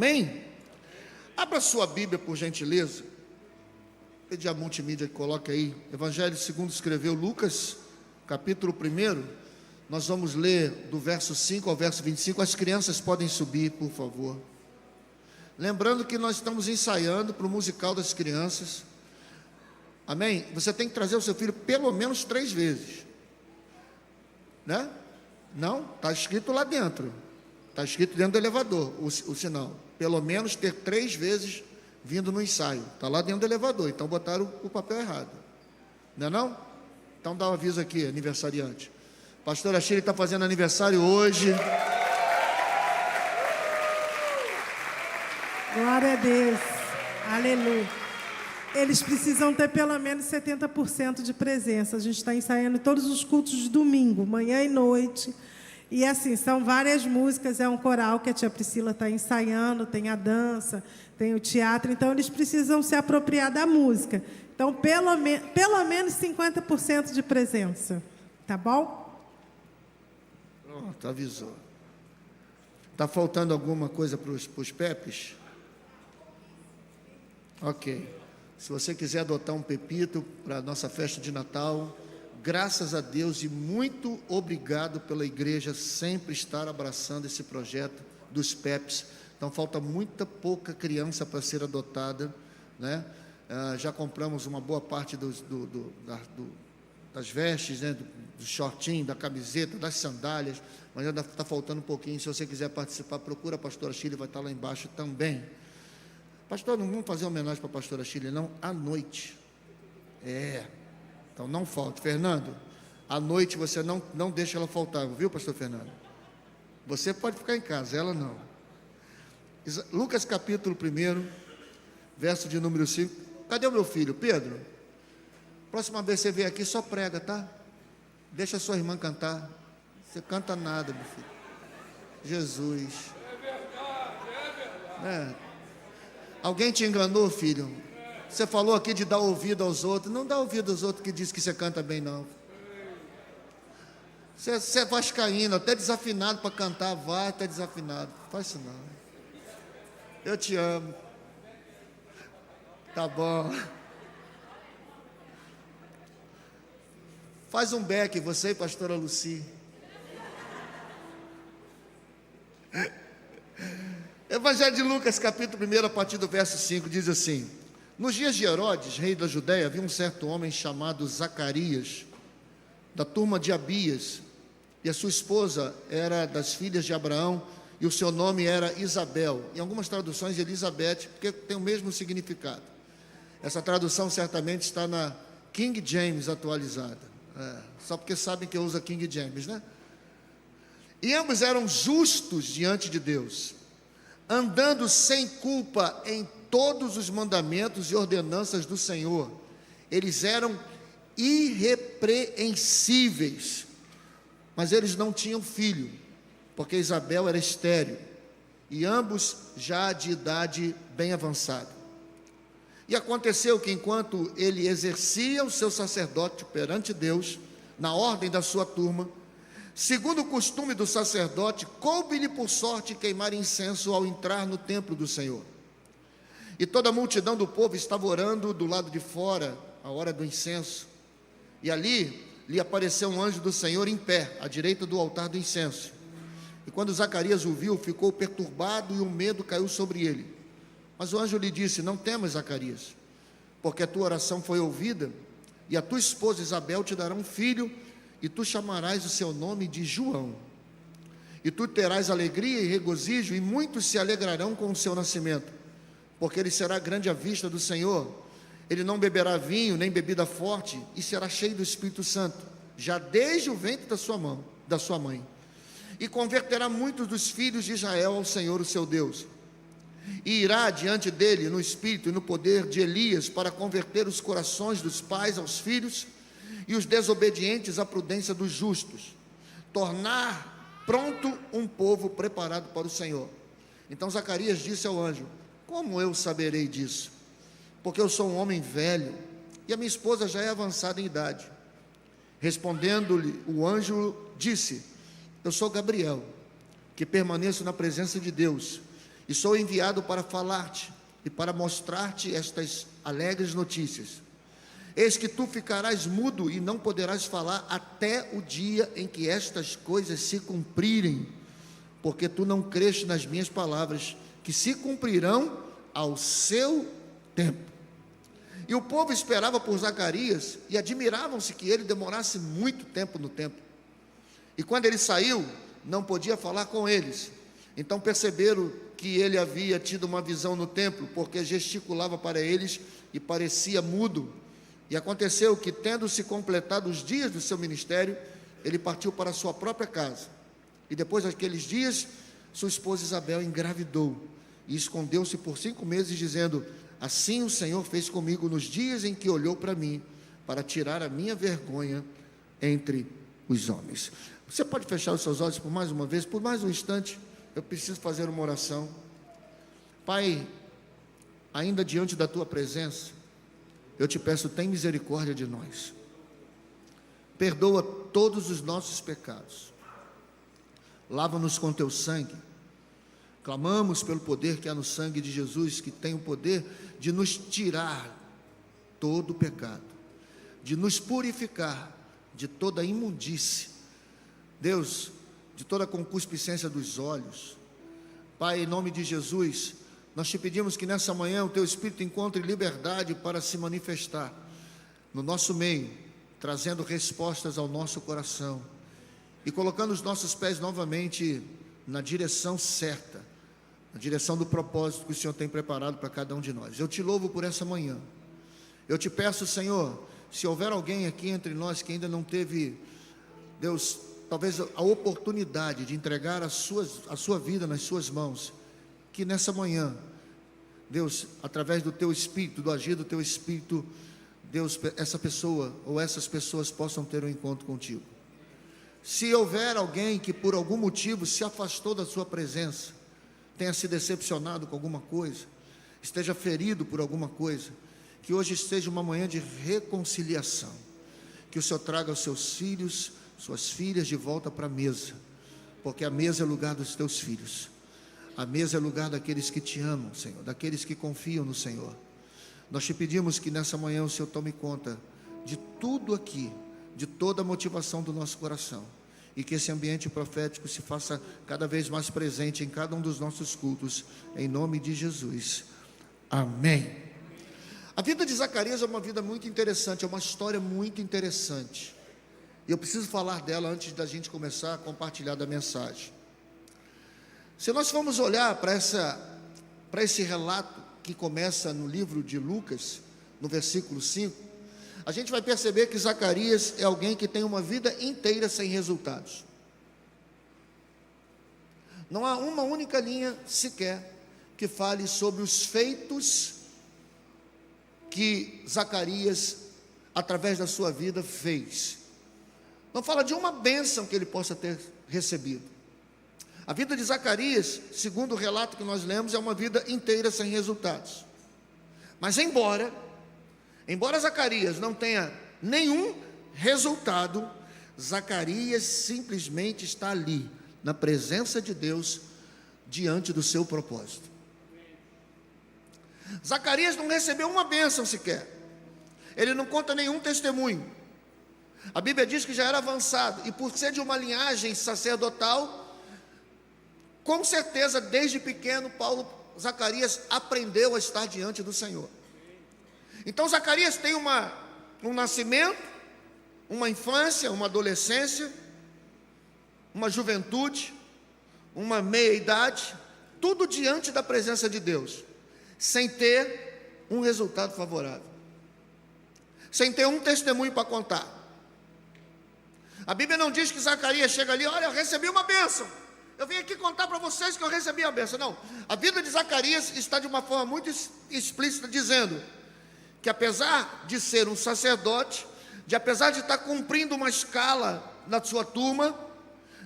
Amém? Abra sua Bíblia, por gentileza. Pedir a multimídia que coloque aí. Evangelho segundo escreveu Lucas, capítulo 1. Nós vamos ler do verso 5 ao verso 25. As crianças podem subir, por favor. Lembrando que nós estamos ensaiando para o musical das crianças. Amém? Você tem que trazer o seu filho pelo menos 3 vezes. Né? Não? Está escrito lá dentro. Está escrito dentro do elevador, o sinal. Pelo menos ter 3 vezes vindo no ensaio. Está lá dentro do elevador. Então botaram o papel errado. Não é não? Então dá um aviso aqui, aniversariante. Pastora Shirley está fazendo aniversário hoje. Glória a Deus. Aleluia. Eles precisam ter pelo menos 70% de presença. A gente está ensaiando todos os cultos de domingo, manhã e noite. E assim, são várias músicas, é um coral que a tia Priscila está ensaiando, tem a dança, tem o teatro, então eles precisam se apropriar da música. Então, pelo menos 50% de presença, tá bom? Pronto, avisou. Está faltando alguma coisa para os Pepes? Ok. Se você quiser adotar um pepito para a nossa festa de Natal, graças a Deus e muito obrigado pela igreja sempre estar abraçando esse projeto dos PEPs. Então falta pouca criança para ser adotada, né? Já compramos uma boa parte das vestes, né? Do shortinho, da camiseta, das sandálias, mas ainda está faltando um pouquinho. Se você quiser participar, procura a pastora Shirley, vai estar lá embaixo também. Pastor, não vamos fazer homenagem para a pastora Shirley, não, à noite. Então não falte. Fernando, à noite você não deixa ela faltar, viu, pastor Fernando? Você pode ficar em casa, ela não. Lucas capítulo 1, verso de número 5. Cadê o meu filho? Pedro, próxima vez você vier aqui, só prega, tá? Deixa a sua irmã cantar. Você canta nada, meu filho. Jesus. É verdade. Alguém te enganou, filho? Você falou aqui de dar ouvido aos outros. Não dá ouvido aos outros que diz que você canta bem, não. Você é vascaíno, até desafinado para cantar, vai até desafinado. Faz isso não. Eu te amo. Tá bom. Faz um beck, você e pastora Luci. Evangelho de Lucas, capítulo 1, a partir do verso 5, diz assim: nos dias de Herodes, rei da Judéia, havia um certo homem chamado Zacarias, da turma de Abias, e a sua esposa era das filhas de Abraão, e o seu nome era Isabel. Em algumas traduções, Elizabeth, porque tem o mesmo significado. Essa tradução certamente está na King James atualizada. Só porque sabem que eu uso a King James, né? E ambos eram justos diante de Deus, andando sem culpa em todos os mandamentos e ordenanças do Senhor. Eles eram irrepreensíveis, mas eles não tinham filho, porque Isabel era estéril, e ambos já de idade bem avançada. E aconteceu que enquanto ele exercia o seu sacerdócio perante Deus, na ordem da sua turma, segundo o costume do sacerdote, coube-lhe por sorte queimar incenso ao entrar no templo do Senhor. E toda a multidão do povo estava orando do lado de fora, a hora do incenso. E ali lhe apareceu um anjo do Senhor em pé, à direita do altar do incenso. E quando Zacarias o viu, ficou perturbado e o medo caiu sobre ele. Mas o anjo lhe disse: não temas, Zacarias, porque a tua oração foi ouvida, e a tua esposa Isabel te dará um filho, e tu chamarás o seu nome de João. E tu terás alegria e regozijo, e muitos se alegrarão com o seu nascimento, porque ele será grande à vista do Senhor. Ele não beberá vinho, nem bebida forte, e será cheio do Espírito Santo, já desde o ventre da sua mãe. E converterá muitos dos filhos de Israel ao Senhor, o seu Deus. E irá diante dele no espírito e no poder de Elias, para converter os corações dos pais aos filhos, e os desobedientes à prudência dos justos, tornar pronto um povo preparado para o Senhor. Então Zacarias disse ao anjo: como eu saberei disso? Porque eu sou um homem velho, e a minha esposa já é avançada em idade. Respondendo-lhe o anjo, disse: eu sou Gabriel, que permaneço na presença de Deus, e sou enviado para falar-te e para mostrar-te estas alegres notícias. Eis que tu ficarás mudo e não poderás falar até o dia em que estas coisas se cumprirem, porque tu não creste nas minhas palavras, que se cumprirão ao seu tempo. E o povo esperava por Zacarias e admiravam-se que ele demorasse muito tempo no templo. E quando ele saiu, não podia falar com eles. Então perceberam que ele havia tido uma visão no templo, porque gesticulava para eles e parecia mudo. E aconteceu que, tendo-se completado os dias do seu ministério, ele partiu para a sua própria casa. E depois daqueles dias, sua esposa Isabel engravidou e escondeu-se por 5 meses, dizendo: assim o Senhor fez comigo nos dias em que olhou para mim, para tirar a minha vergonha entre os homens. Você pode fechar os seus olhos por mais uma vez, por mais um instante. Eu preciso fazer uma oração. Pai, ainda diante da tua presença, eu te peço, tem misericórdia de nós. Perdoa todos os nossos pecados. Lava-nos com teu sangue. Clamamos pelo poder que há no sangue de Jesus, que tem o poder de nos tirar todo o pecado, de nos purificar de toda a imundície, Deus, de toda a concupiscência dos olhos. Pai, em nome de Jesus, nós te pedimos que nessa manhã o teu Espírito encontre liberdade para se manifestar no nosso meio, trazendo respostas ao nosso coração e colocando os nossos pés novamente na direção certa, na direção do propósito que o Senhor tem preparado para cada um de nós. Eu te louvo por essa manhã. Eu te peço, Senhor, se houver alguém aqui entre nós que ainda não teve, Deus, talvez a oportunidade de entregar a sua vida nas suas mãos, que nessa manhã, Deus, através do teu Espírito, do agir do teu Espírito, Deus, essa pessoa ou essas pessoas possam ter um encontro contigo. Se houver alguém que por algum motivo se afastou da sua presença, tenha se decepcionado com alguma coisa, esteja ferido por alguma coisa, que hoje seja uma manhã de reconciliação, que o Senhor traga os seus filhos, suas filhas de volta para a mesa, porque a mesa é lugar dos teus filhos, a mesa é lugar daqueles que te amam, Senhor, daqueles que confiam no Senhor. Nós te pedimos que nessa manhã o Senhor tome conta de tudo aqui, de toda a motivação do nosso coração, e que esse ambiente profético se faça cada vez mais presente em cada um dos nossos cultos, em nome de Jesus, amém. A vida de Zacarias é uma vida muito interessante, é uma história muito interessante, e eu preciso falar dela antes da gente começar a compartilhar da mensagem. Se nós formos olhar para esse relato que começa no livro de Lucas, no versículo 5, a gente vai perceber que Zacarias é alguém que tem uma vida inteira sem resultados. Não há uma única linha sequer que fale sobre os feitos que Zacarias, através da sua vida, fez. Não fala de uma bênção que ele possa ter recebido. A vida de Zacarias, segundo o relato que nós lemos, é uma vida inteira sem resultados. Mas embora Zacarias não tenha nenhum resultado, Zacarias simplesmente está ali, na presença de Deus, diante do seu propósito. Zacarias não recebeu uma bênção sequer, ele não conta nenhum testemunho. A Bíblia diz que já era avançado, e por ser de uma linhagem sacerdotal, com certeza desde pequeno Zacarias aprendeu a estar diante do Senhor. Então Zacarias tem um nascimento, uma infância, uma adolescência, uma juventude, uma meia-idade, tudo diante da presença de Deus, sem ter um resultado favorável, sem ter um testemunho para contar. A Bíblia não diz que Zacarias chega ali: olha, eu recebi uma bênção, eu vim aqui contar para vocês que eu recebi a bênção. Não, a vida de Zacarias está de uma forma muito explícita, dizendo que apesar de ser um sacerdote, apesar de estar cumprindo uma escala na sua turma,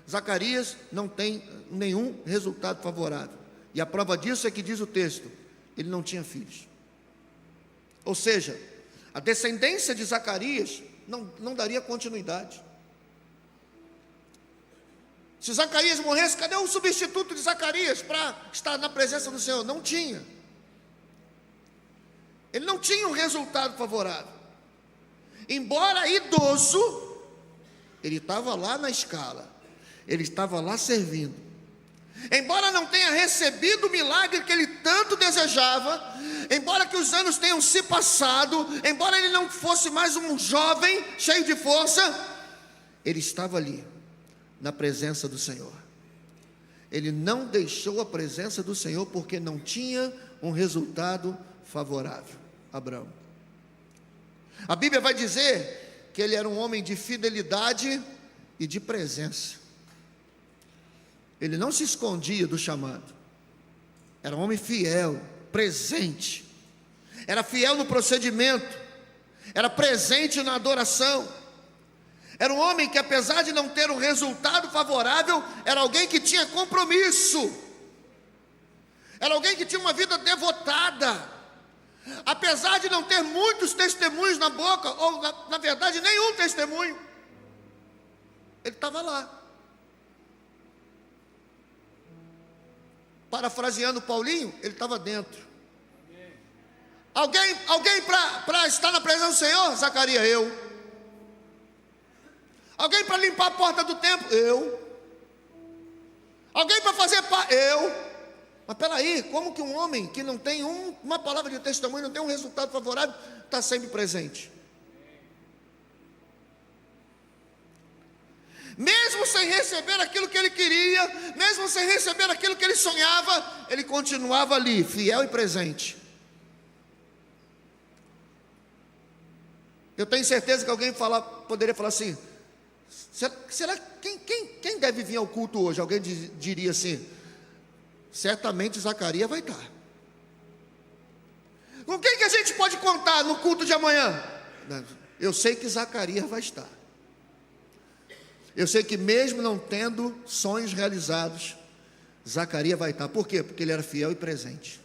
Zacarias não tem nenhum resultado favorável. E a prova disso é que diz o texto, ele não tinha filhos. Ou seja, a descendência de Zacarias não daria continuidade. Se Zacarias morresse, cadê o substituto de Zacarias para estar na presença do Senhor? Não tinha. Ele não tinha um resultado favorável. Embora idoso, ele estava lá na escala, ele estava lá servindo. Embora não tenha recebido o milagre que ele tanto desejava, embora que os anos tenham se passado, embora ele não fosse mais um jovem cheio de força, ele estava ali, na presença do Senhor. Ele não deixou a presença do Senhor porque não tinha um resultado favorável. Abraão. A Bíblia vai dizer que ele era um homem de fidelidade e de presença. Ele não se escondia do chamado. Era um homem fiel, presente. Era fiel no procedimento. Era presente na adoração. Era um homem que, apesar de não ter um resultado favorável, era alguém que tinha compromisso. Era alguém que tinha uma vida devotada. Apesar de não ter muitos testemunhos na boca, ou na verdade nenhum testemunho, ele estava lá. Parafraseando Paulinho, ele estava dentro. Alguém para estar na presença do Senhor? Zacarias, eu. Alguém para limpar a porta do templo? Eu. Alguém para fazer eu. Mas peraí, como que um homem que não tem uma palavra de testemunho, não tem um resultado favorável, está sempre presente? Mesmo sem receber aquilo que ele queria, mesmo sem receber aquilo que ele sonhava, ele continuava ali, fiel e presente. Eu tenho certeza que alguém poderia falar assim: será quem deve vir ao culto hoje? Alguém diria assim: certamente Zacarias vai estar. Com quem que a gente pode contar no culto de amanhã? Eu sei que Zacarias vai estar. Eu sei que mesmo não tendo sonhos realizados, Zacarias vai estar. Por quê? Porque ele era fiel e presente.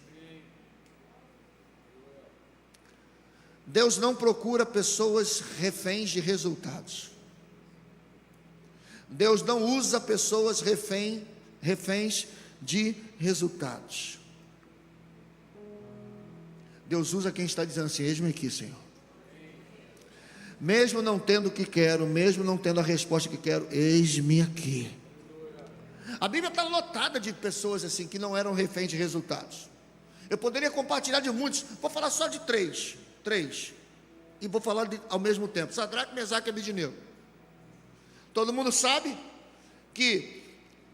Deus não procura pessoas reféns de resultados. Deus não usa pessoas reféns de resultados. Deus usa quem está dizendo assim: eis-me aqui, Senhor. Mesmo não tendo o que quero, mesmo não tendo a resposta que quero, eis-me aqui. A Bíblia está lotada de pessoas assim que não eram reféns de resultados. Eu poderia compartilhar de muitos, vou falar só de três, e vou falar ao mesmo tempo: Sadraque, Mesaque e Abednego. Todo mundo sabe que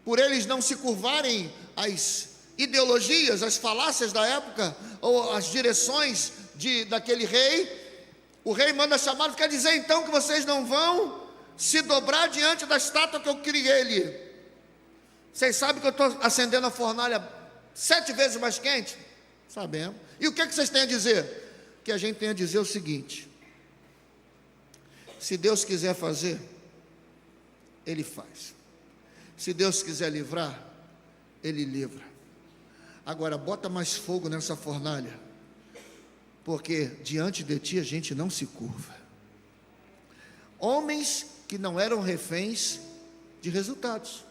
por eles não se curvarem às ideologias, às falácias da época, ou às direções daquele rei, o rei manda chamá-los. Quer dizer então que vocês não vão se dobrar diante da estátua que eu criei ali? Vocês sabem que eu estou acendendo a fornalha 7 vezes mais quente? Sabemos. E o que vocês têm a dizer? O que a gente tem a dizer é o seguinte: se Deus quiser fazer, Ele faz. Se Deus quiser livrar, Ele livra. Agora bota mais fogo nessa fornalha, porque diante de ti a gente não se curva. Homens que não eram reféns de resultados.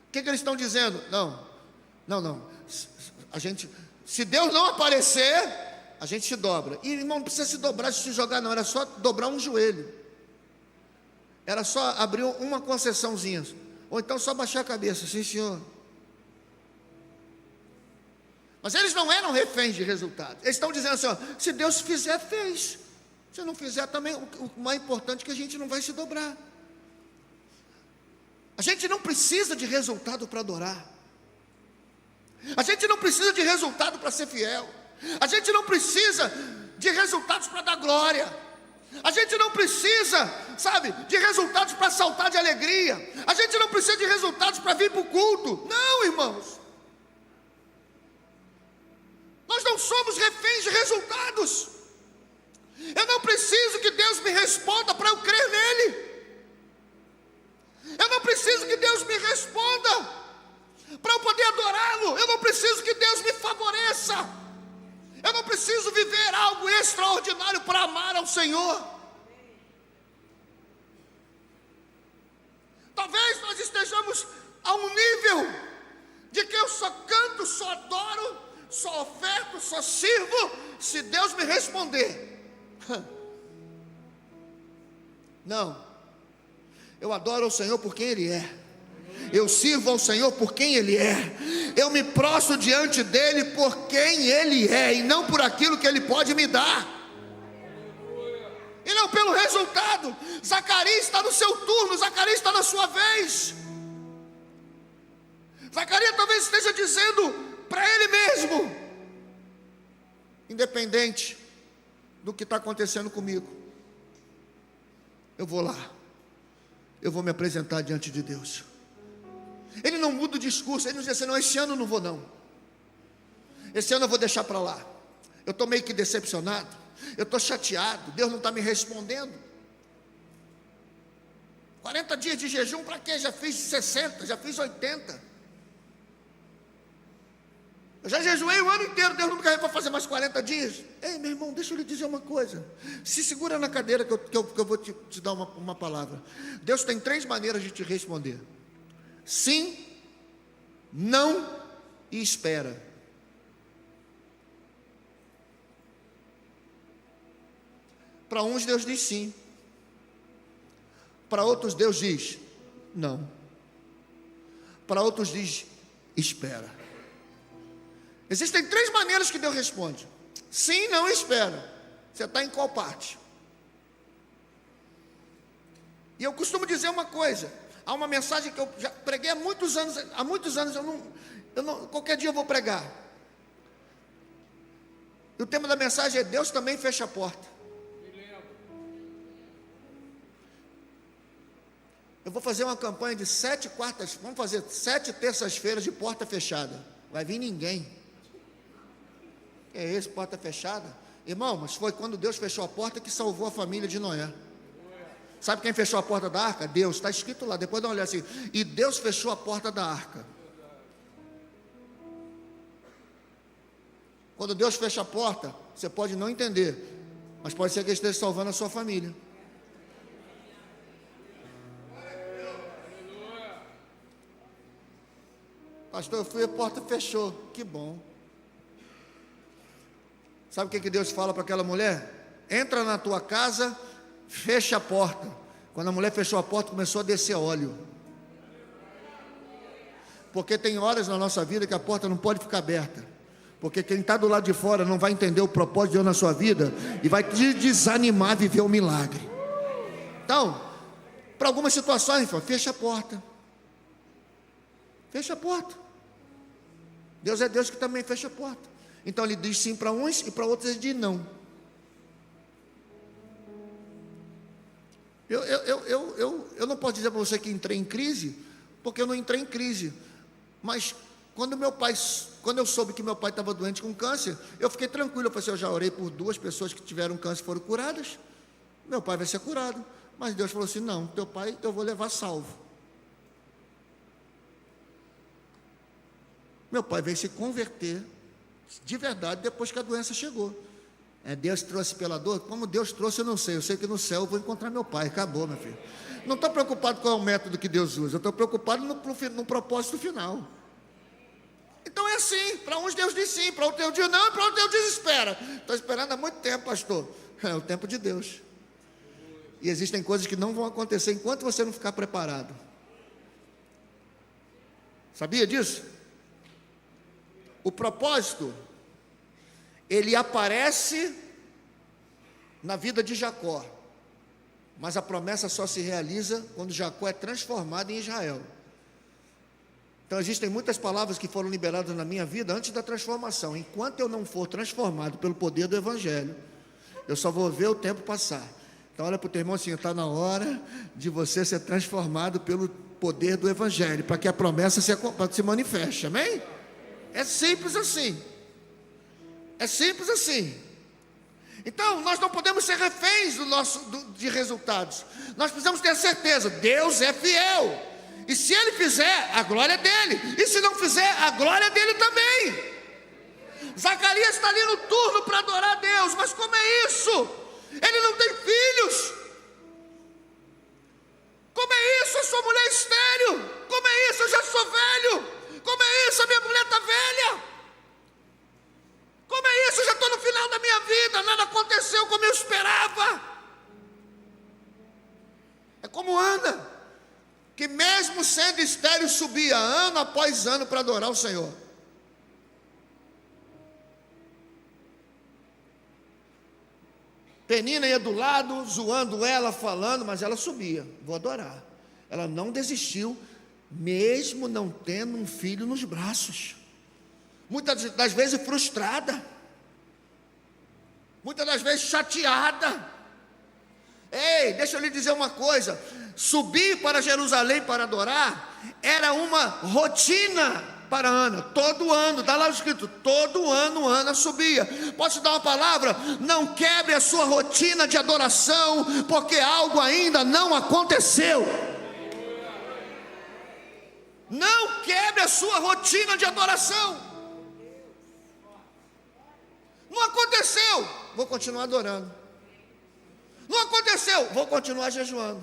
O que eles estão dizendo? Não. Se Deus não aparecer, a gente se dobra. E irmão, não precisa se dobrar, se jogar não. Era só dobrar um joelho. Era só abrir uma concessãozinha. Ou então só baixar a cabeça. Sim, Senhor. Mas eles não eram reféns de resultados. Eles estão dizendo assim: ó, se Deus fizer, fez. Se não fizer também, o mais importante é que a gente não vai se dobrar. A gente não precisa de resultado para adorar. A gente não precisa de resultado para ser fiel. A gente não precisa de resultados para dar glória. A gente não precisa, de resultados para saltar de alegria. A gente não precisa de resultados para vir para o culto. Não, irmãos. Nós não somos reféns de resultados. Eu não preciso que Deus me responda para eu crer nele. Eu não preciso que Deus me responda para eu poder adorá-lo. Eu não preciso que Deus me favoreça. Eu não preciso viver algo extraordinário para amar ao Senhor. Talvez nós estejamos a um nível de que eu só canto, só adoro, só oferto, só sirvo, se Deus me responder. Não, eu adoro ao Senhor por quem Ele é, eu sirvo ao Senhor por quem Ele é, eu me prostro diante dEle por quem Ele é, e não por aquilo que Ele pode me dar, e não pelo resultado. Zacarias está no seu turno, Zacarias está na sua vez. Zacarias talvez esteja dizendo para ele mesmo: independente do que está acontecendo comigo, eu vou lá, eu vou me apresentar diante de Deus. Ele não muda o discurso, ele não diz assim: não, esse ano eu não vou não, esse ano eu vou deixar para lá, eu estou meio que decepcionado, eu estou chateado, Deus não está me respondendo. 40 dias de jejum para quê? Já fiz 60, já fiz 80. Eu já jejuei o ano inteiro, Deus não me quer para fazer mais 40 dias. Ei, meu irmão, deixa eu lhe dizer uma coisa. Se segura na cadeira que eu vou te dar uma palavra. Deus tem 3 maneiras de te responder: sim, não e espera. Para uns Deus diz sim, para outros Deus diz não, para outros diz espera. Existem 3 maneiras que Deus responde: sim, não, espera. Você está em qual parte? E eu costumo dizer uma coisa, há uma mensagem que eu já preguei há muitos anos eu não, qualquer dia eu vou pregar. E o tema da mensagem é: Deus também fecha a porta. Eu vou fazer uma campanha de 7 quartas, vamos fazer 7 terças-feiras de porta fechada. Vai vir ninguém. Que é esse, porta fechada? Irmão, mas foi quando Deus fechou a porta que salvou a família de Noé. Sabe quem fechou a porta da arca? Deus, está escrito lá, depois dá uma olhada assim: e Deus fechou a porta da arca. Quando Deus fecha a porta, você pode não entender, mas pode ser que Ele esteja salvando a sua família. Pastor, eu fui, a porta fechou. Que bom. Sabe o que Deus fala para aquela mulher? Entra na tua casa, fecha a porta. Quando a mulher fechou a porta, começou a descer óleo. Porque tem horas na nossa vida que a porta não pode ficar aberta, porque quem está do lado de fora não vai entender o propósito de Deus na sua vida e vai te desanimar a viver o milagre. Então, para algumas situações, fecha a porta. Fecha a porta. Deus é Deus que também fecha a porta. Então Ele diz sim para uns e para outros Ele diz não. Eu não posso dizer para você que entrei em crise, porque eu não entrei em crise. Mas quando eu soube que meu pai estava doente com câncer, eu fiquei tranquilo. Eu falei assim: eu já orei por 2 pessoas que tiveram câncer e foram curadas, meu pai vai ser curado. Mas Deus falou assim: não, teu pai eu vou levar salvo. Meu pai veio se converter de verdade depois que a doença chegou. Deus trouxe pela dor? Como Deus trouxe eu não sei, eu sei que no céu eu vou encontrar meu pai. Acabou, meu filho. Não estou preocupado com o método que Deus usa, eu estou preocupado no propósito final. Então é assim, para uns Deus diz sim, para outros Deus diz não, e para outros Deus diz espera. Estou esperando há muito tempo, pastor. É o tempo de Deus. E existem coisas que não vão acontecer enquanto você não ficar preparado. Sabia disso? O propósito, ele aparece na vida de Jacó, mas a promessa só se realiza quando Jacó é transformado em Israel. Então existem muitas palavras que foram liberadas na minha vida antes da transformação. Enquanto eu não for transformado pelo poder do Evangelho, eu só vou ver o tempo passar. Então olha para o teu irmão assim: está na hora de você ser transformado pelo poder do Evangelho, para que a promessa se manifeste, amém? É simples assim. É simples assim. Então, nós não podemos ser reféns de resultados. Nós precisamos ter certeza: Deus é fiel. E se Ele fizer, a glória é dEle. E se não fizer, a glória é dEle também. Zacarias está ali no turno para adorar a Deus. Mas como é isso? Ele não tem filhos. Como é isso? Eu sou mulher estéril. Como é isso? Eu já sou vida, nada aconteceu como eu esperava. É como Ana, que mesmo sendo estéril, subia ano após ano para adorar o Senhor. Penina ia do lado, zoando ela, falando, mas ela subia, vou adorar. Ela não desistiu, mesmo não tendo um filho nos braços. Muitas das vezes frustrada, muitas das vezes chateada. Ei, deixa eu lhe dizer uma coisa: subir para Jerusalém para adorar era uma rotina para Ana. Todo ano, está lá escrito, todo ano Ana subia. Posso dar uma palavra? Não quebre a sua rotina de adoração, porque algo ainda não aconteceu. Não quebre a sua rotina de adoração. Não aconteceu, vou continuar adorando. Não aconteceu, vou continuar jejuando.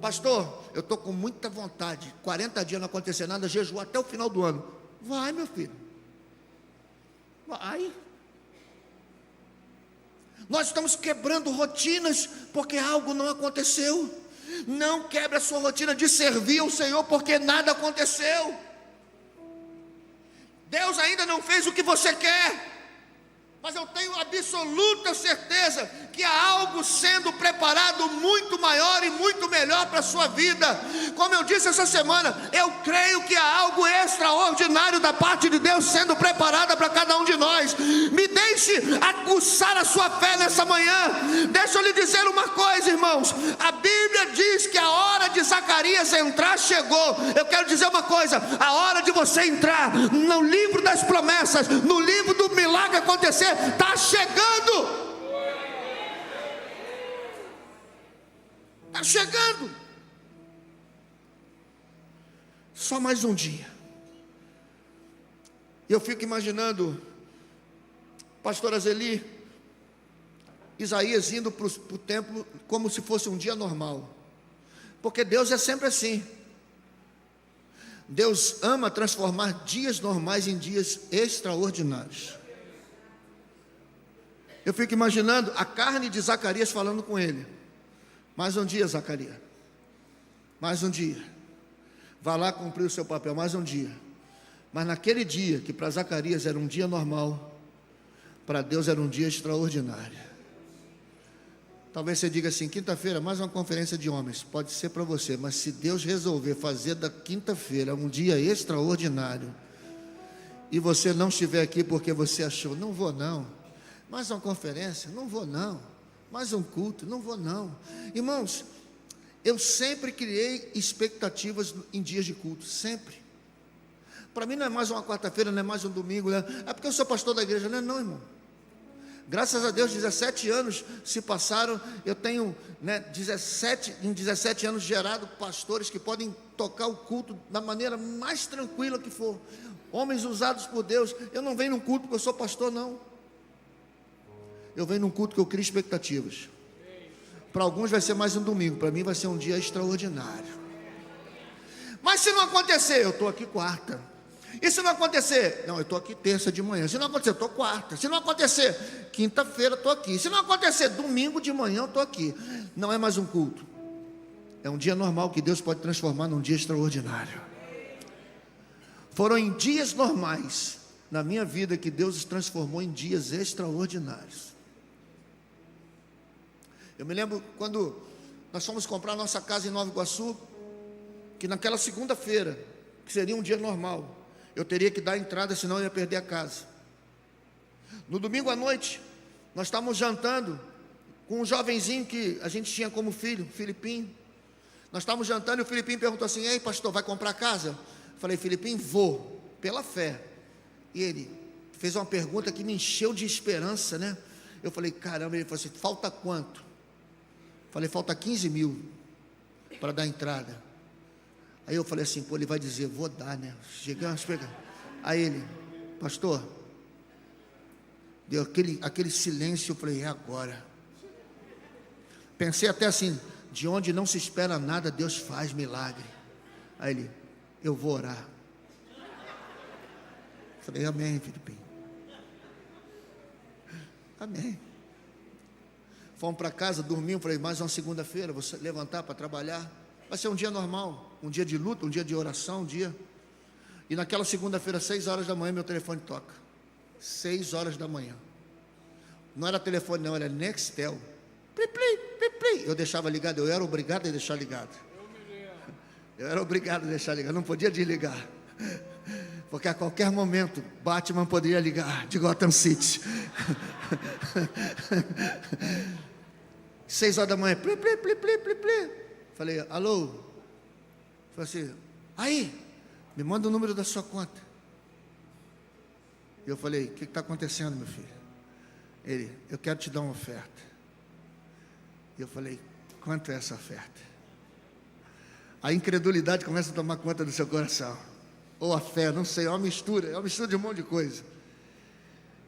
Pastor, eu estou com muita vontade, 40 dias não acontecer nada, jejuar até o final do ano. Vai, meu filho, vai. Nós estamos quebrando rotinas porque algo não aconteceu. Não quebre a sua rotina de servir ao Senhor porque nada aconteceu. Deus ainda não fez o que você quer, mas eu tenho absoluta certeza que há algo sendo preparado muito maior e muito melhor para a sua vida. Como eu disse essa semana, eu creio que há algo extraordinário da parte de Deus sendo preparado para cada um de nós. Me deixe aguçar a sua fé nessa manhã. Deixa eu lhe dizer uma coisa, irmãos. A Bíblia diz que a hora de Zacarias entrar chegou. Eu quero dizer uma coisa: a hora de você entrar no livro das promessas, no livro do milagre acontecer, está chegando. Está chegando. Só mais um dia. Eu fico imaginando pastor Azeli, Isaías indo para o templo como se fosse um dia normal, porque Deus é sempre assim. Deus ama transformar dias normais em dias extraordinários. Eu fico imaginando a carne de Zacarias falando com ele: mais um dia, Zacarias, mais um dia, vá lá cumprir o seu papel, mais um dia. Mas naquele dia, que para Zacarias era um dia normal, para Deus era um dia extraordinário. Talvez você diga assim: quinta-feira, mais uma conferência de homens. Pode ser para você, mas se Deus resolver fazer da quinta-feira um dia extraordinário, e você não estiver aqui porque você achou, não vou não, mais uma conferência, não vou não, mais um culto, não vou não. Irmãos, eu sempre criei expectativas em dias de culto, sempre. Para mim não é mais uma quarta-feira, não é mais um domingo, né? É porque eu sou pastor da igreja, não é não, irmão. Graças a Deus, 17 anos se passaram, eu tenho, em 17 anos gerado pastores que podem tocar o culto da maneira mais tranquila que for. Homens usados por Deus. Eu não venho num culto porque eu sou pastor, não. Eu venho num culto que eu crio expectativas. Para alguns vai ser mais um domingo, para mim vai ser um dia extraordinário. Mas se não acontecer, eu estou aqui quarta. E se não acontecer, não, eu estou aqui terça de manhã. Se não acontecer, eu estou quarta. Se não acontecer, quinta-feira eu estou aqui. Se não acontecer, domingo de manhã eu estou aqui. Não é mais um culto, é um dia normal que Deus pode transformar num dia extraordinário. Foram em dias normais na minha vida que Deus os transformou em dias extraordinários. Eu me lembro quando nós fomos comprar nossa casa em Nova Iguaçu, que naquela segunda-feira, que seria um dia normal, eu teria que dar entrada, senão eu ia perder a casa. No domingo à noite, nós estávamos jantando com um jovenzinho que a gente tinha como filho, Filipinho. Nós estávamos jantando e o Filipinho perguntou assim: ei, pastor, vai comprar casa? Eu falei: Filipinho, vou, pela fé. E ele fez uma pergunta que me encheu de esperança, né? Eu falei: caramba. Ele falou assim: falta quanto? Eu falei: falta 15 mil para dar entrada. Aí eu falei assim: pô, ele vai dizer, vou dar, né? Chegamos, pega. Aí ele: pastor, deu aquele silêncio. Eu falei: é agora. Pensei até assim: de onde não se espera nada, Deus faz milagre. Aí ele: eu vou orar. Eu falei: amém, Filipinho. Amém. Fomos para casa, dormimos, falei, mais uma segunda-feira, vou levantar para trabalhar. Vai ser um dia normal, um dia de luta, um dia de oração, um dia. E naquela segunda-feira, 6 horas da manhã, meu telefone toca. 6 horas da manhã. Não era telefone não, era Nextel. Pli, pli, pli, pli. Eu deixava ligado, eu era obrigado a deixar ligado. Eu era obrigado a deixar ligado, não podia desligar. Porque a qualquer momento, Batman poderia ligar de Gotham City. 6 horas da manhã, pli, pli, pli, pli, pli, pli. Falei, alô? Falei assim, aí, me manda o número da sua conta. E eu falei, o que está acontecendo, meu filho? Ele, eu quero te dar uma oferta. E eu falei, quanto é essa oferta? A incredulidade começa a tomar conta do seu coração. Ou a fé, não sei, é uma mistura de um monte de coisa.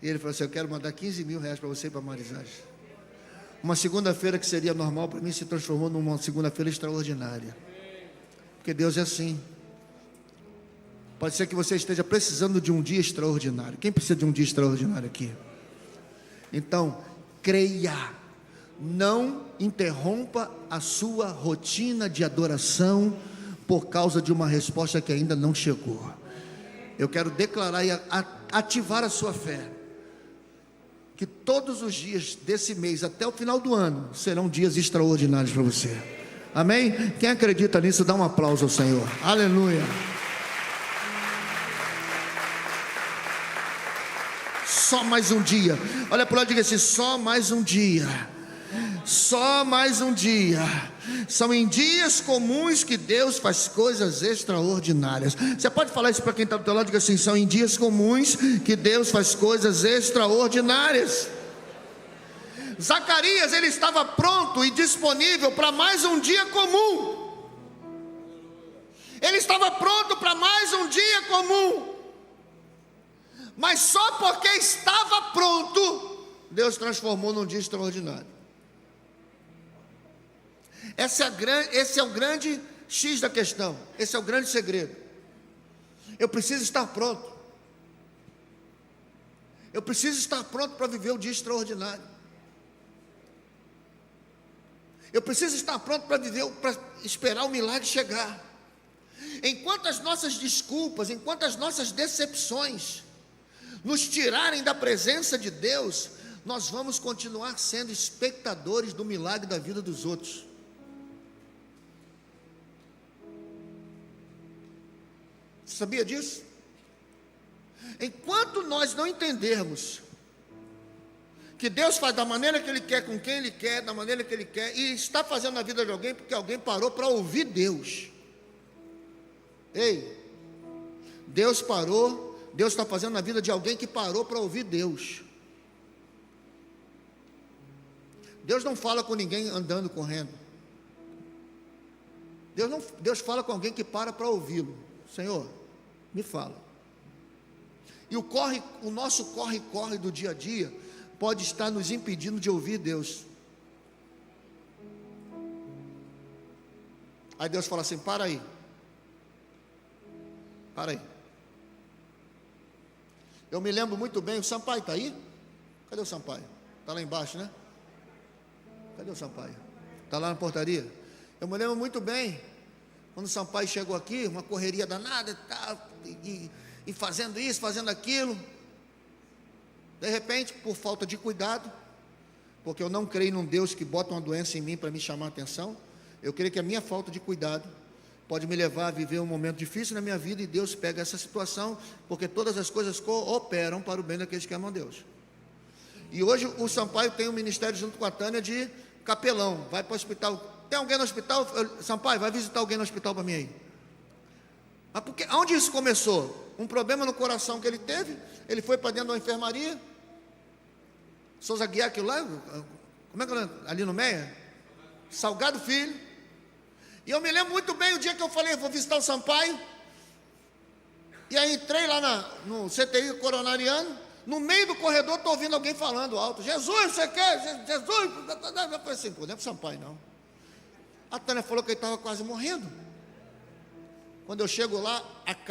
E ele falou assim, eu quero mandar 15 mil reais para você e para Marisagem. Uma segunda-feira que seria normal para mim se transformou numa segunda-feira extraordinária. Porque Deus é assim. Pode ser que você esteja precisando de um dia extraordinário. Quem precisa de um dia extraordinário aqui? Então, creia. Não interrompa a sua rotina de adoração por causa de uma resposta que ainda não chegou. Eu quero declarar e ativar a sua fé. Que todos os dias desse mês até o final do ano serão dias extraordinários para você. Amém? Quem acredita nisso, dá um aplauso ao Senhor. Aleluia. Só mais um dia. Olha para lá e diga assim, só mais um dia. Só mais um dia. São em dias comuns que Deus faz coisas extraordinárias. Você pode falar isso para quem está do teu lado? Diga assim, são em dias comuns que Deus faz coisas extraordinárias. Zacarias, ele estava pronto e disponível para mais um dia comum. Ele estava pronto para mais um dia comum. Mas só porque estava pronto, Deus transformou num dia extraordinário. Esse é o grande X da questão. Esse é o grande segredo. Eu preciso estar pronto. Eu preciso estar pronto para viver o dia extraordinário. Eu preciso estar pronto para esperar o milagre chegar. Enquanto as nossas desculpas, enquanto as nossas decepções nos tirarem da presença de Deus, nós vamos continuar sendo espectadores do milagre da vida dos outros. Sabia disso? Enquanto nós não entendermos que Deus faz da maneira que Ele quer, com quem Ele quer, da maneira que Ele quer, e está fazendo na vida de alguém porque alguém parou para ouvir Deus. Ei, Deus parou, Deus está fazendo na vida de alguém que parou para ouvir Deus. Deus não fala com ninguém andando, correndo. Deus fala com alguém que para ouvi-lo. Senhor, me fala. E o nosso corre do dia a dia pode estar nos impedindo de ouvir Deus. Aí Deus fala assim, para aí. Eu me lembro muito bem, o Sampaio está aí? Cadê o Sampaio? Está lá embaixo, né? Cadê o Sampaio? Está lá na portaria? Eu me lembro muito bem, quando o Sampaio chegou aqui, uma correria danada, e fazendo isso, fazendo aquilo. De repente, por falta de cuidado, porque eu não creio num Deus que bota uma doença em mim para me chamar a atenção, eu creio que a minha falta de cuidado pode me levar a viver um momento difícil na minha vida, e Deus pega essa situação, porque todas as coisas cooperam para o bem daqueles que amam a Deus. E hoje o Sampaio tem um ministério junto com a Tânia de capelão, vai para o hospital. Tem alguém no hospital? Sampaio, vai visitar alguém no hospital para mim aí. Mas porque, onde isso começou? Um problema no coração que ele teve, ele foi para dentro de uma enfermaria, Souza Guiar, aquilo lá, como é que é ali no Meia? Salgado Filho. E eu me lembro muito bem o dia que eu falei, vou visitar o Sampaio. E aí entrei lá no CTI coronariano, no meio do corredor estou ouvindo alguém falando alto, Jesus, você quer? Jesus, eu falei assim, pô, não é para o Sampaio não. A Tânia falou que ele estava quase morrendo. Quando eu chego lá,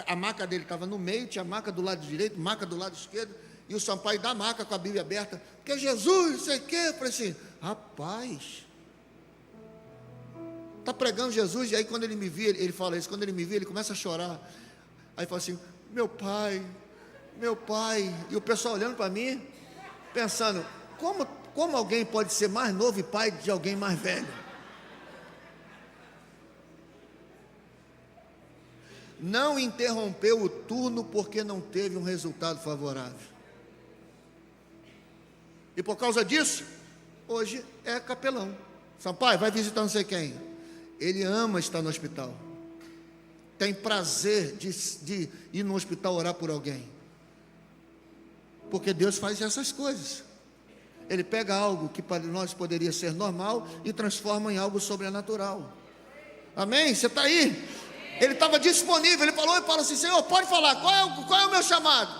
a maca dele estava no meio, tinha a maca do lado direito, maca do lado esquerdo. E o Sampaio da maca com a Bíblia aberta, que é Jesus, não sei o quê. Eu falei assim, rapaz, está pregando Jesus. E aí quando ele me via, ele fala isso, quando ele me via, ele começa a chorar. Aí fala assim, meu pai, e o pessoal olhando para mim, pensando, como alguém pode ser mais novo e pai de alguém mais velho? Não interrompeu o turno porque não teve um resultado favorável. E por causa disso, hoje é capelão. Sampaio, vai visitar não sei quem. Ele ama estar no hospital. Tem prazer de ir no hospital orar por alguém. Porque Deus faz essas coisas. Ele pega algo que para nós poderia ser normal e transforma em algo sobrenatural. Amém? Você está aí? Ele estava disponível. Ele falou assim, Senhor, pode falar, qual é o meu chamado?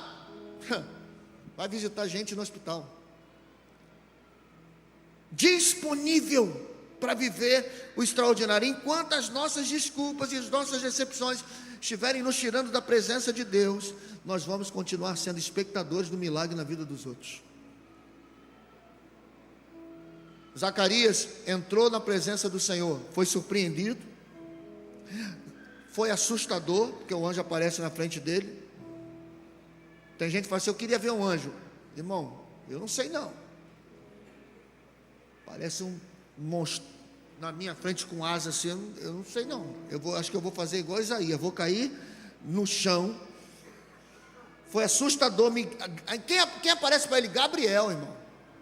Vai visitar gente no hospital. Disponível para viver o extraordinário. Enquanto as nossas desculpas e as nossas decepções estiverem nos tirando da presença de Deus, nós vamos continuar sendo espectadores do milagre na vida dos outros. Zacarias entrou na presença do Senhor, foi surpreendido, foi assustador, porque o anjo aparece na frente dele. Tem gente que fala assim, eu queria ver um anjo. Irmão, eu não sei não. Parece um monstro na minha frente com asas assim, eu não sei não. Acho que eu vou fazer igual Isaías, eu vou cair no chão. Foi assustador. Quem aparece para ele? Gabriel, irmão.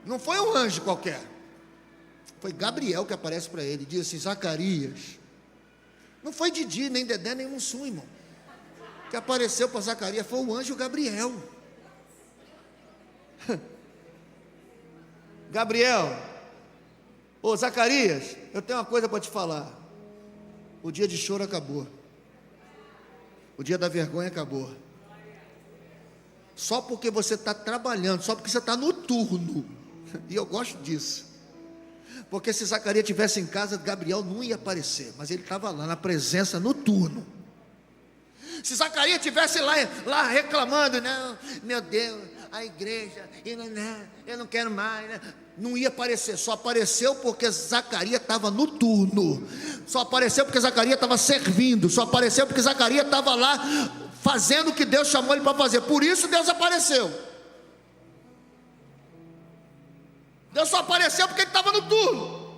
Não foi um anjo qualquer. Foi Gabriel que aparece para ele. Diz assim, Zacarias. Não foi Didi, nem Dedé, nem Mussum, irmão. Que apareceu para Zacarias foi o anjo Gabriel. Gabriel. Ô Zacarias, eu tenho uma coisa para te falar. O dia de choro acabou. O dia da vergonha acabou. Só porque você está trabalhando, só porque você está no turno. E eu gosto disso. Porque se Zacarias estivesse em casa, Gabriel não ia aparecer. Mas ele estava lá, na presença, no turno. Se Zacarias estivesse lá reclamando, não, meu Deus, a igreja, eu não quero mais, né? Não ia aparecer, só apareceu porque Zacarias estava no turno, só apareceu porque Zacarias estava servindo, só apareceu porque Zacarias estava lá fazendo o que Deus chamou ele para fazer. Por isso Deus apareceu. Deus só apareceu porque ele estava no turno.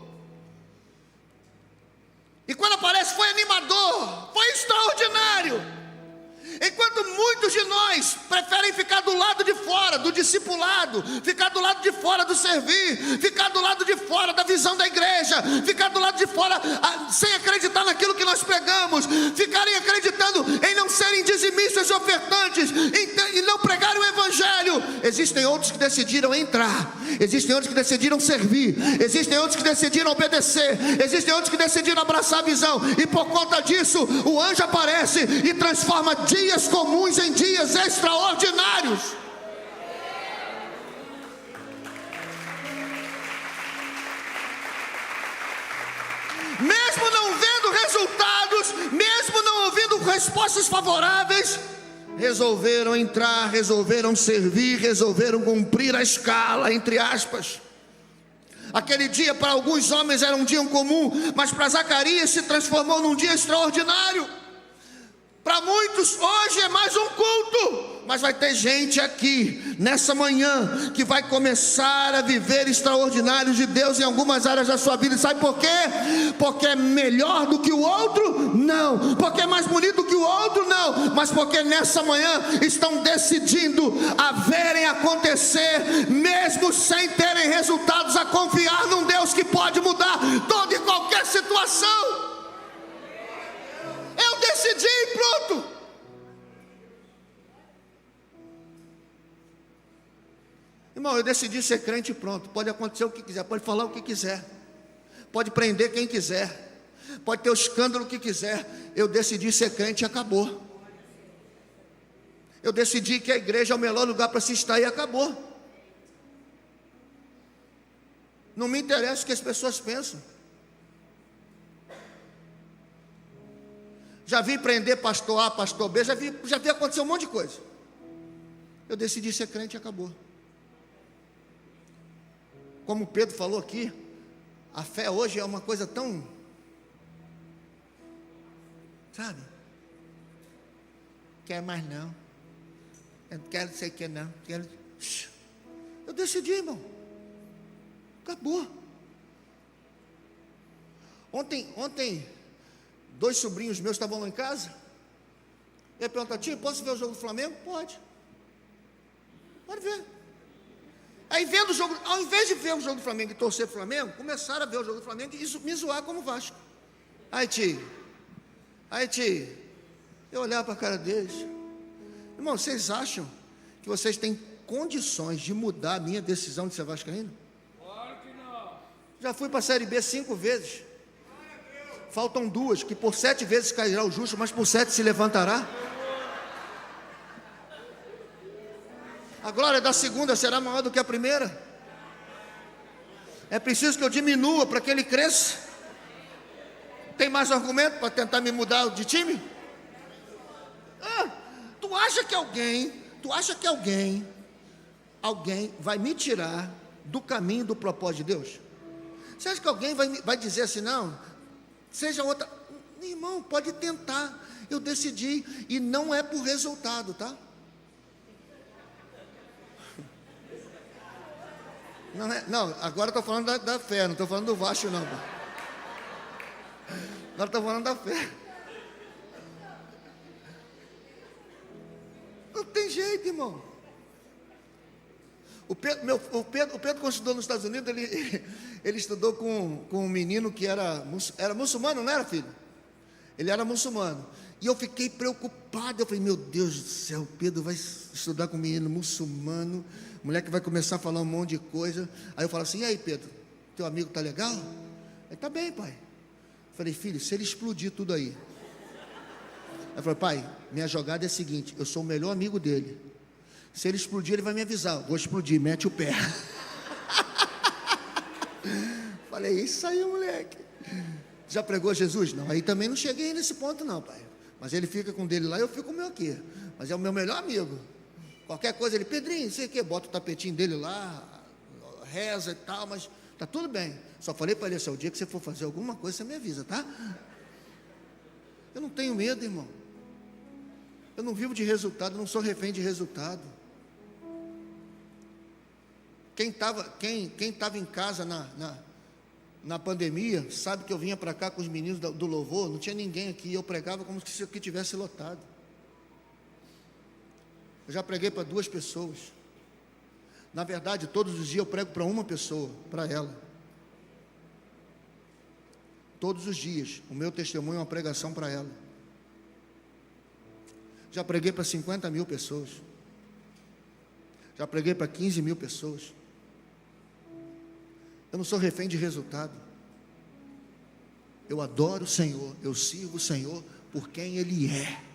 E quando aparece foi animador, foi extraordinário. Enquanto muitos de nós preferem ficar do lado de fora do discipulado, ficar do lado de fora do servir, ficar do lado de fora da visão da igreja, ficar do lado de fora sem acreditar naquilo que nós pregamos, ficarem acreditando em não serem dizimistas e ofertantes, e não pregarem o evangelho. Existem outros que decidiram entrar, existem outros que decidiram servir, existem outros que decidiram obedecer, existem outros que decidiram abraçar a visão, e por conta disso o anjo aparece e transforma dias comuns em dias extraordinários. Mesmo não vendo resultados, mesmo não ouvindo respostas favoráveis, resolveram entrar, resolveram servir, resolveram cumprir a escala, entre aspas. Aquele dia para alguns homens era um dia comum, mas para Zacarias se transformou num dia extraordinário. Para muitos hoje é mais um culto, mas vai ter gente aqui nessa manhã que vai começar a viver extraordinários de Deus em algumas áreas da sua vida. E sabe por quê? Porque é melhor do que o outro? Não. Porque é mais bonito do que o outro? Não. Mas porque nessa manhã estão decidindo a verem acontecer, mesmo sem terem resultados, a confiar num Deus que pode mudar toda e qualquer situação. Eu decidi e pronto. Irmão, eu decidi ser crente e pronto. Pode acontecer o que quiser, pode falar o que quiser, pode prender quem quiser, pode ter o escândalo que quiser. Eu decidi ser crente e acabou. Eu decidi que a igreja é o melhor lugar para se estar e acabou. Não me interessa o que as pessoas pensam. Já vi prender pastor A, pastor B, já vi acontecer um monte de coisa. Eu decidi ser crente e acabou. como o Pedro falou aqui, a fé hoje é uma coisa tão, sabe? Quer mais não, eu não quero sei que não, quero. Eu decidi, irmão, acabou. Ontem, 2 sobrinhos meus estavam lá em casa, e ele perguntou: tio, posso ver o jogo do Flamengo? Pode ver. Aí vendo o jogo, ao invés de ver o jogo do Flamengo e torcer para o Flamengo, começaram a ver o jogo do Flamengo e me zoar como Vasco. Aí tio, eu olhava para a cara deles: irmão, vocês acham que vocês têm condições de mudar a minha decisão de ser vascaíno? Claro que não. Já fui para a Série B 5 vezes, faltam 2, que por 7 vezes cairá o justo, mas por 7 se levantará. A glória da segunda será maior do que a primeira. É preciso que eu diminua para que ele cresça. Tem mais argumento para tentar me mudar de time? Tu acha que alguém vai me tirar do caminho do propósito de Deus? Você acha que alguém vai dizer assim, não, seja outra? Irmão, pode tentar. Eu decidi, e não é por resultado, tá? Não, agora estou falando da fé, não estou falando do Vasco não. Agora estou falando da fé. Não tem jeito, irmão. O Pedro, quando estudou nos Estados Unidos, ele estudou com um menino que era muçulmano, não era, filho? Ele era muçulmano. E eu fiquei preocupado. Eu falei, meu Deus do céu, o Pedro vai estudar com um menino muçulmano, o moleque vai começar a falar um monte de coisa. Aí eu falo assim, e aí, Pedro, teu amigo tá legal? Ele tá bem, pai. Eu falei, filho, se ele explodir tudo aí. Eu falei, pai, minha jogada é a seguinte, eu sou o melhor amigo dele. Se ele explodir, ele vai me avisar. Vou explodir, mete o pé. Falei, isso aí, moleque. Já pregou Jesus? Não, aí também não cheguei nesse ponto não, pai. Mas ele fica com o dele lá, eu fico com o meu aqui. Mas é o meu melhor amigo. Qualquer coisa, ele, Pedrinho, não sei o que, bota o tapetinho dele lá, reza e tal, mas tá tudo bem. Só falei para ele assim, o dia que você for fazer alguma coisa, você me avisa, tá? Eu não tenho medo, irmão. Eu não vivo de resultado, não sou refém de resultado. Quem estava em casa na pandemia, sabe que eu vinha para cá com os meninos do louvor, não tinha ninguém aqui, eu pregava como se aqui tivesse lotado. Eu já preguei para 2 pessoas. Na verdade, todos os dias eu prego para uma pessoa, para ela. Todos os dias, o meu testemunho é uma pregação para ela. Já preguei para 50 mil pessoas. Já preguei para 15 mil pessoas. Eu não sou refém de resultado. Eu adoro o Senhor, eu sirvo o Senhor por quem Ele é.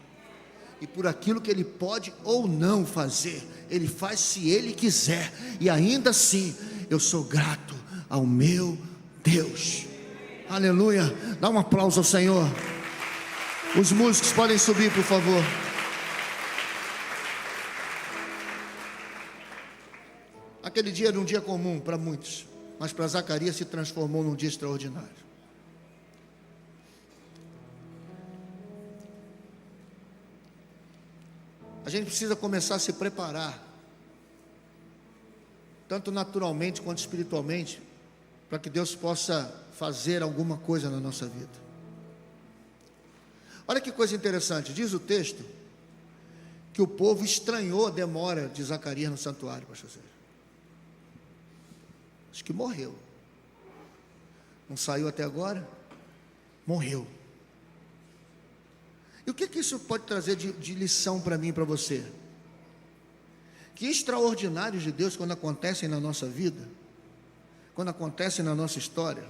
E por aquilo que Ele pode ou não fazer. Ele faz se Ele quiser. E ainda assim, eu sou grato ao meu Deus. Aleluia. Dá um aplauso ao Senhor. Os músicos podem subir, por favor. Aquele dia era um dia comum para muitos, mas para Zacarias se transformou num dia extraordinário. A gente precisa começar a se preparar, tanto naturalmente quanto espiritualmente, para que Deus possa fazer alguma coisa na nossa vida. Olha que coisa interessante, diz o texto que o povo estranhou a demora de Zacarias no santuário, pastor Sérgio. Acho que morreu. Não saiu até agora? Morreu. E o que isso pode trazer de lição para mim e para você? Que extraordinários de Deus, quando acontecem na nossa vida, quando acontecem na nossa história,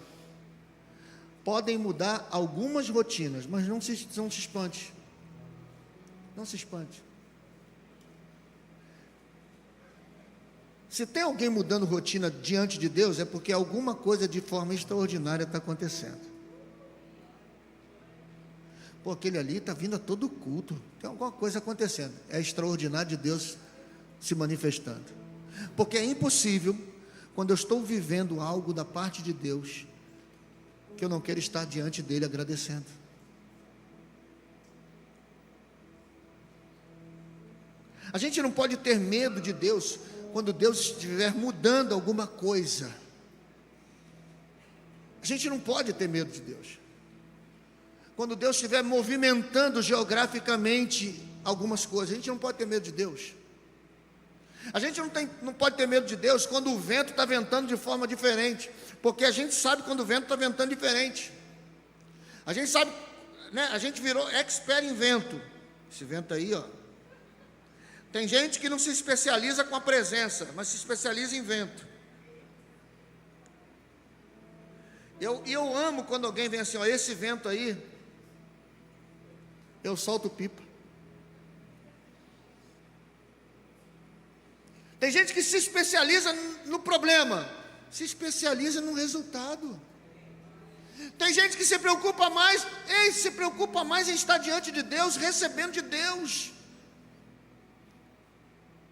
podem mudar algumas rotinas, mas não se espante. Não se espante. Se tem alguém mudando rotina diante de Deus, é porque alguma coisa de forma extraordinária está acontecendo. Pô, aquele ali está vindo a todo culto, tem alguma coisa acontecendo. É extraordinário de Deus se manifestando. Porque é impossível quando eu estou vivendo algo da parte de Deus, que eu não quero estar diante dele agradecendo. A gente não pode ter medo de Deus quando Deus estiver mudando alguma coisa. A gente não pode ter medo de Deus quando Deus estiver movimentando geograficamente algumas coisas. A gente não pode ter medo de Deus. A gente não pode ter medo de Deus quando o vento está ventando de forma diferente, porque a gente sabe quando o vento está ventando diferente. A gente sabe, né? A gente virou expert em vento. Esse vento aí, ó. Tem gente que não se especializa com a presença, mas se especializa em vento. Eu amo quando alguém vem assim, ó, esse vento aí, eu solto pipa. Tem gente que se especializa no problema, se especializa no resultado. Tem gente que se preocupa mais em estar diante de Deus, recebendo de Deus.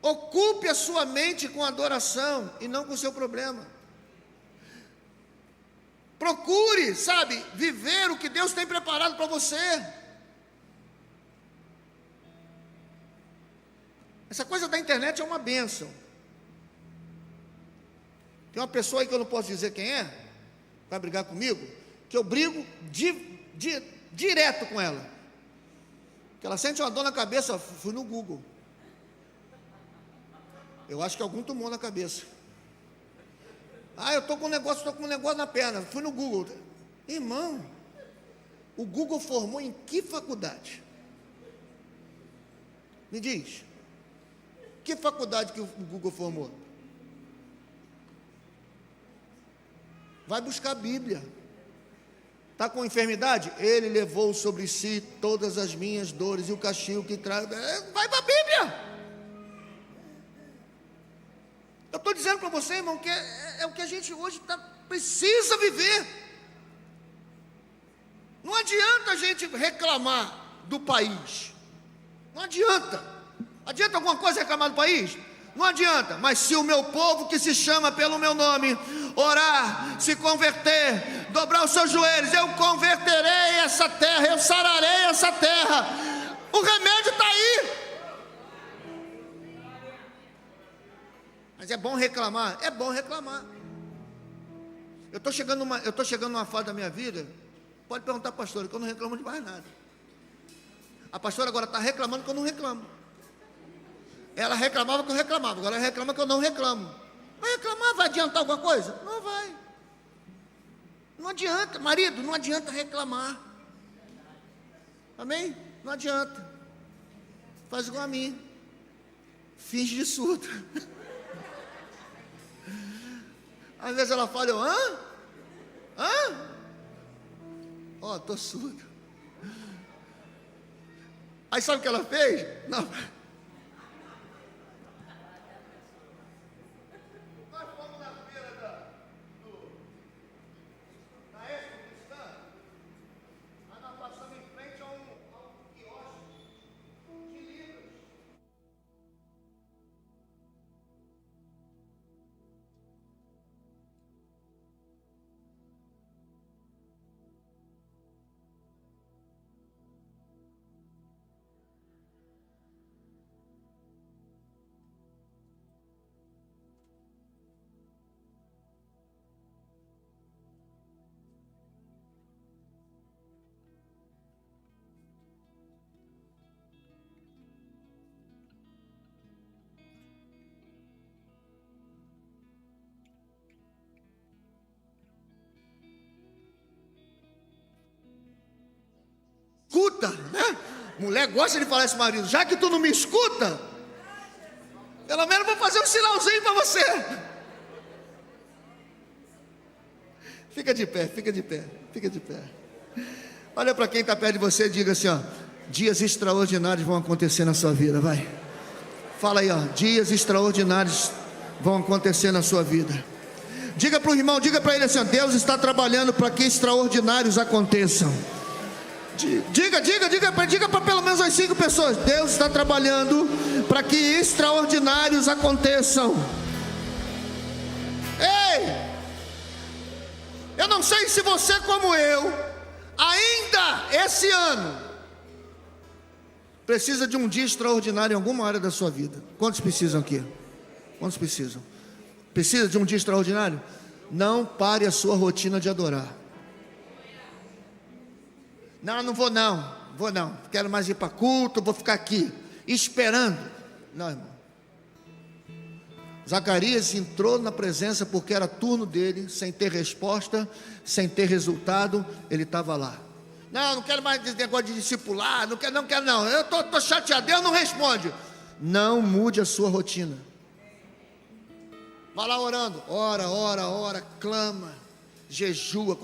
Ocupe a sua mente com adoração e não com o seu problema. Procure, sabe, viver o que Deus tem preparado para você. Essa coisa da internet é uma bênção. Tem uma pessoa aí que eu não posso dizer quem é, vai brigar comigo, que eu brigo direto com ela. Que ela sente uma dor na cabeça, fui no Google. Eu acho que algum tomou na cabeça. Eu estou com um negócio na perna, fui no Google. Irmão, o Google formou em que faculdade? Me diz, que faculdade que o Google formou? Vai buscar a Bíblia. Está com enfermidade? Ele levou sobre si todas as minhas dores e o castigo que traz. Vai para a Bíblia. Eu estou dizendo para você, irmão, que é o que a gente hoje precisa viver. Não adianta a gente reclamar do país. Não adianta. Adianta alguma coisa reclamar do país? Não adianta. Mas se o meu povo que se chama pelo meu nome orar, se converter, dobrar os seus joelhos, eu converterei essa terra, eu sararei essa terra. O remédio está aí. Mas é bom reclamar? É bom reclamar. Eu estou chegando numa fase da minha vida, pode perguntar à pastora, que eu não reclamo de mais nada. A pastora agora está reclamando que eu não reclamo. Ela reclamava que eu reclamava, agora ela reclama que eu não reclamo. Vai reclamar, vai adiantar alguma coisa? Não vai. Não adianta, marido, não adianta reclamar. Amém? Não adianta. Faz igual a mim. Finge de surdo. Às vezes ela fala, eu, Ó, estou surdo. Aí sabe o que ela fez? Não. Nós fomos na feira da Expo Cristã, aí nós passamos em frente a um quiosque de livros. Escuta, né? Mulher gosta de falar esse marido, já que tu não me escuta, pelo menos vou fazer um sinalzinho para você. Fica de pé, fica de pé, fica de pé. Olha para quem está perto de você e diga assim, ó, dias extraordinários vão acontecer na sua vida, vai. Fala aí, ó, dias extraordinários vão acontecer na sua vida. Diga para o irmão, diga para ele assim, ó, Deus está trabalhando para que extraordinários aconteçam. Diga para pelo menos as 5 pessoas, Deus está trabalhando para que extraordinários aconteçam. Eu não sei se você, como eu, ainda esse ano, precisa de um dia extraordinário em alguma área da sua vida. Quantos precisam aqui? Quantos precisam? Precisa de um dia extraordinário? Não pare a sua rotina de adorar. Não vou não. Quero mais ir para culto, vou ficar aqui, esperando. Não, irmão. Zacarias entrou na presença porque era turno dele, sem ter resposta, sem ter resultado, ele estava lá. Não quero mais esse negócio de discipular, não quero não. Eu estou chateado, Deus não responde. Não mude a sua rotina. Vá lá orando, ora, clama, jejua.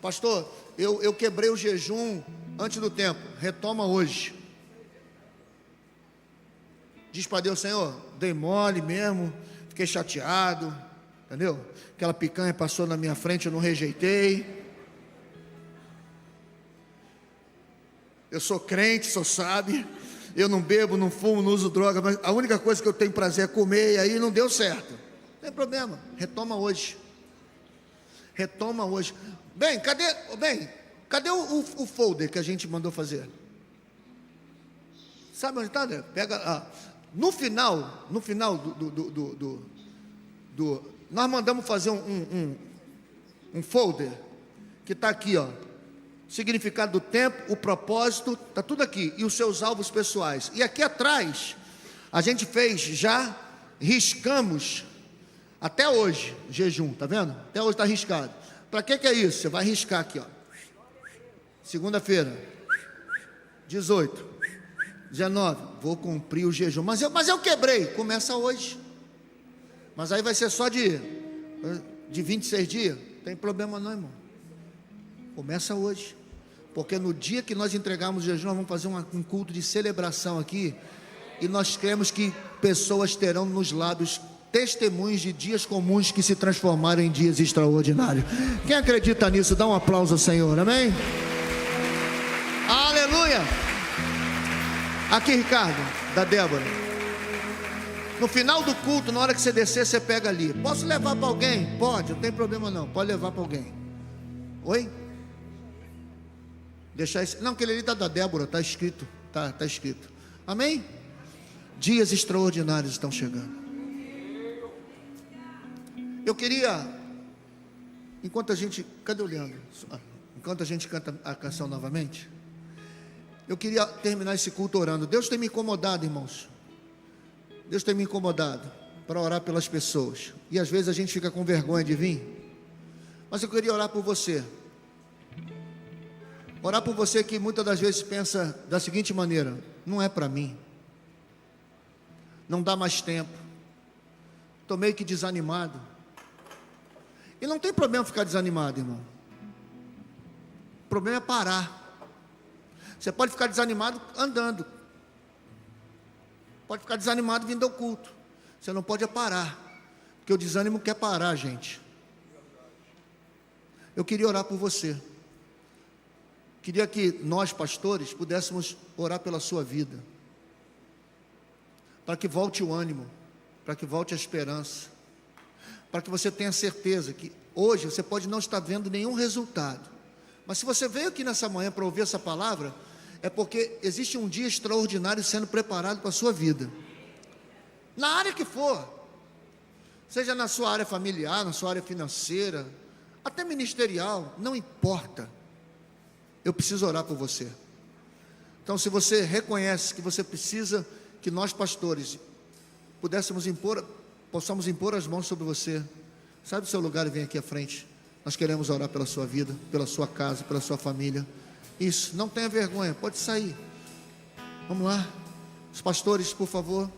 Pastor, eu quebrei o jejum antes do tempo, retoma hoje. Diz para Deus: Senhor, dei mole mesmo, fiquei chateado, entendeu? Aquela picanha passou na minha frente, eu não rejeitei. Eu sou crente, só sabe. Eu não bebo, não fumo, não uso droga, mas a única coisa que eu tenho prazer é comer, e aí não deu certo. Não tem problema, retoma hoje. Bem, cadê o folder que a gente mandou fazer? Sabe onde está, né? Pega, no final nós mandamos fazer um folder, que está aqui, ó. Significado do tempo, o propósito, está tudo aqui, e os seus alvos pessoais. E aqui atrás, a gente riscamos, até hoje, jejum, tá vendo? Até hoje está riscado. Para que é isso? Você vai riscar aqui, ó. Segunda-feira, 18, 19, vou cumprir o jejum. Mas eu quebrei, começa hoje. Mas aí vai ser só de 26 dias, não tem problema não, irmão. Começa hoje. Porque no dia que nós entregarmos o jejum, nós vamos fazer um culto de celebração aqui. E nós cremos que pessoas terão nos lábios testemunhos de dias comuns que se transformaram em dias extraordinários. Quem acredita nisso, dá um aplauso ao Senhor, amém? Aleluia! Aqui, Ricardo, da Débora. No final do culto, na hora que você descer, você pega ali. Posso levar para alguém? Pode, não tem problema não. Pode levar para alguém. Oi? Deixar esse... Não, aquele ali está da Débora, está escrito. Tá escrito. Amém? Dias extraordinários estão chegando. Eu queria, enquanto a gente... Cadê o Leandro? Enquanto a gente canta a canção novamente, eu queria terminar esse culto orando. Deus tem me incomodado, irmãos. Deus tem me incomodado para orar pelas pessoas. E às vezes a gente fica com vergonha de vir. Mas eu queria orar por você. Orar por você que muitas das vezes pensa da seguinte maneira: não é para mim. Não dá mais tempo. Estou meio que desanimado. E não tem problema ficar desanimado, irmão. O problema é parar. Você pode ficar desanimado andando. Pode ficar desanimado vindo ao culto. Você não pode parar. Porque o desânimo quer parar, gente. Eu queria orar por você. Queria que nós, pastores, pudéssemos orar pela sua vida. Para que volte o ânimo. Para que volte a esperança. Para que você tenha certeza que hoje você pode não estar vendo nenhum resultado. Mas se você veio aqui nessa manhã para ouvir essa palavra, é porque existe um dia extraordinário sendo preparado para a sua vida. Na área que for. Seja na sua área familiar, na sua área financeira, até ministerial, não importa. Eu preciso orar por você. Então, se você reconhece que você precisa que nós pastores possamos impor as mãos sobre você, sai do seu lugar e vem aqui à frente. Nós queremos orar pela sua vida, pela sua casa, pela sua família. Isso, não tenha vergonha, pode sair. Vamos lá. Os pastores, por favor.